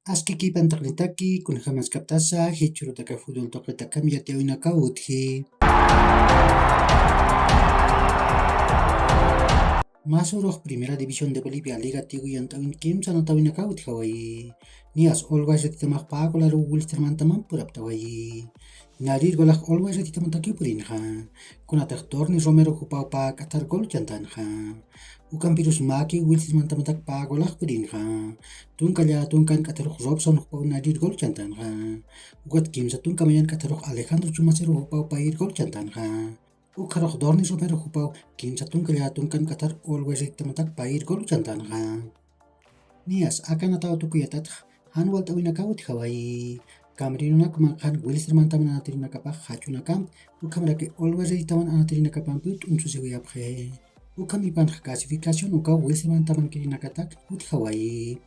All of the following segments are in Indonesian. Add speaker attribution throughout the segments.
Speaker 1: Askiki pantaklitaki kunhamas kaptasa hichurutaka fútbol toqretaka millatiawinaka uthi. Masuroq Primera División de Bolivia Liga Tigullantawin kimsa notawinaka uthihawayi. Nias Always Retitamaq Paqolaru Wilstermantaman puraptawayi. Narir golaq Always Retitamantakiw purinqa. Kunataq Torni Romero Hupawpa Qatar gol chantanqa. Ukampirus Maki Wilstermantamantak Paqolaq purinqa. Tunkalla tunkan Qataruq Robson Hupaw Narir gol chantanqa. Ukat kimsa tunkamayan Qataruq Alejandro Chumacero Hupawpa ir gol chantanqa. Ukharok Dorni Romero Hupaw kimsa tunkalla tunkan Qatar Always Retitamantak pair gol chantanqa. Nias akanataw tukuyatataq hanwal tawinaka uthihawayi. Kamrinunak manqan Wilstermantaman anatirinakapaq hachunakam ukamraki Always Retitawan anatirinakapampi t'unsusiwiyapqe. Ukamipanqa clasificación ukaw Wilstermantaman kirinakatak uthihawayi.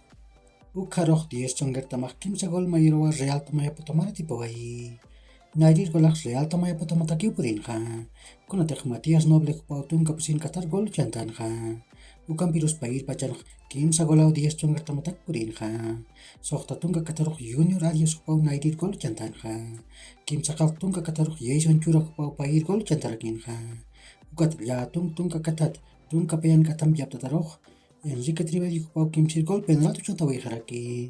Speaker 1: Ukharok 10 chongertamaq kimsa gol mayrowa Real Tomayaputamara tipawayi. Narir golaq Real Tomayaputamatakiw purinqa. Kunataq Matías Noble Hupaw tunkapusin Qatar gol chantanqa. Ukampirus pair pachanaq kimsa golaw 10 chongertamatak purinqa. Soqta tunka Qataruq Junior Arias Hupaw Narir gol chantanqa. Kimsa qaq tunka Qataruq Jason Chura Hupaw pair gol chantarakinqa. Ukat llatung tunka Qatat tunka payan qatam yaptataruq Enrique Trivelli Hupaw kimsir gol penaltu chantawayjaraki.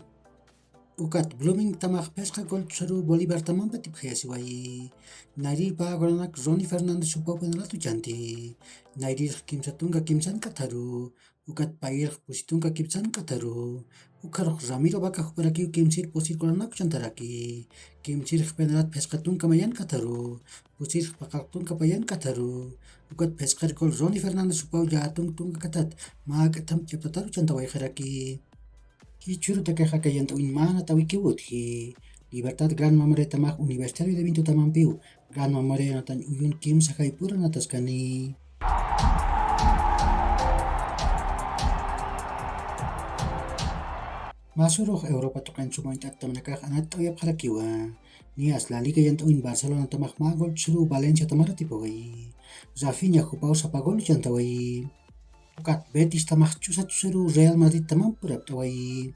Speaker 1: Ukat Blooming tamaq pesqa gol tusaru Bolívar tamanpa tipqayasiwayi. Narir paqolanak Ronnie Fernández Hupaw penaltu chanti. Narir kimsa tunka kimsan qataru. Ukat pair pusitunka kimsan qataru. Ukharok Ramiro Vaca Huparakiw kimsir pusir kolanak chantaraki. Kimsir penalat pesqa tunka mayan qataru. Pusir paqaq tunka payan qataru. Ukat pesqar gol Ronnie Fernández Hupaw llatung tunka qatat maqatam yaptataru chantawayjaraki. Hichurutaka hakayantawin mana tawikiwuthi. Libertad Gran Memoria Universitario de Vinto Tamanpiw. Gran Memoria natan uyun kimsa haipura nataskani. Masuroq Europa tuqanchumuinta tamanakaq anatawiyapqarakiwa. Nias La Liga yantawin Barcelona tamaq magol churu Valencia tamara tipawayi. Rafinha Hupaw sapagol chantawayi. Ukat Betis tamaq chusa chusaru Real Madrid taman puraptawayi.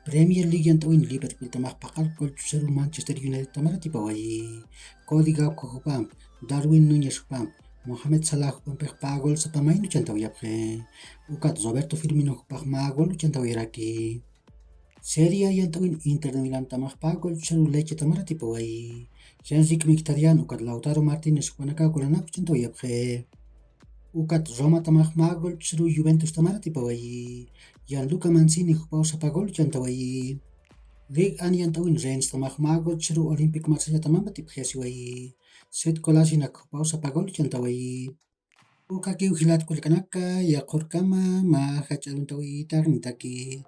Speaker 1: Premier League yantawin Liverpool tamaq paqal gol chusaru Manchester United tamara tipawayi. Cody Gakpo hupam, Darwin Núñez hupam, Mohamed Salah hupampaq pagol sapamaynu chantawiyapqe. Ukat Roberto Firmino hupaq magol chantawiraki. Serie A yantawin Inter de Milán tamaq pagol chusaru Lecce tamara tipawayi. Henrik Mkhitaryan ukat Lautaro Martínez hupanaka golanaku chantawiyapqe. Ukat Roma tamaq magol chusaru Juventus tamara tipawayi. Gianluca Mancini Hupaw sapagol chantawayi. Ligue 1 yantawin Rennes tamaq magol chusaru Olympique Marsella tamanpa tipqayasiwayi. Sead Kolasinac Hupaw sapagol chantawayi. Ukakiw hilat kulkanaka yaqurkama mahach'aruntawi tarnitaki.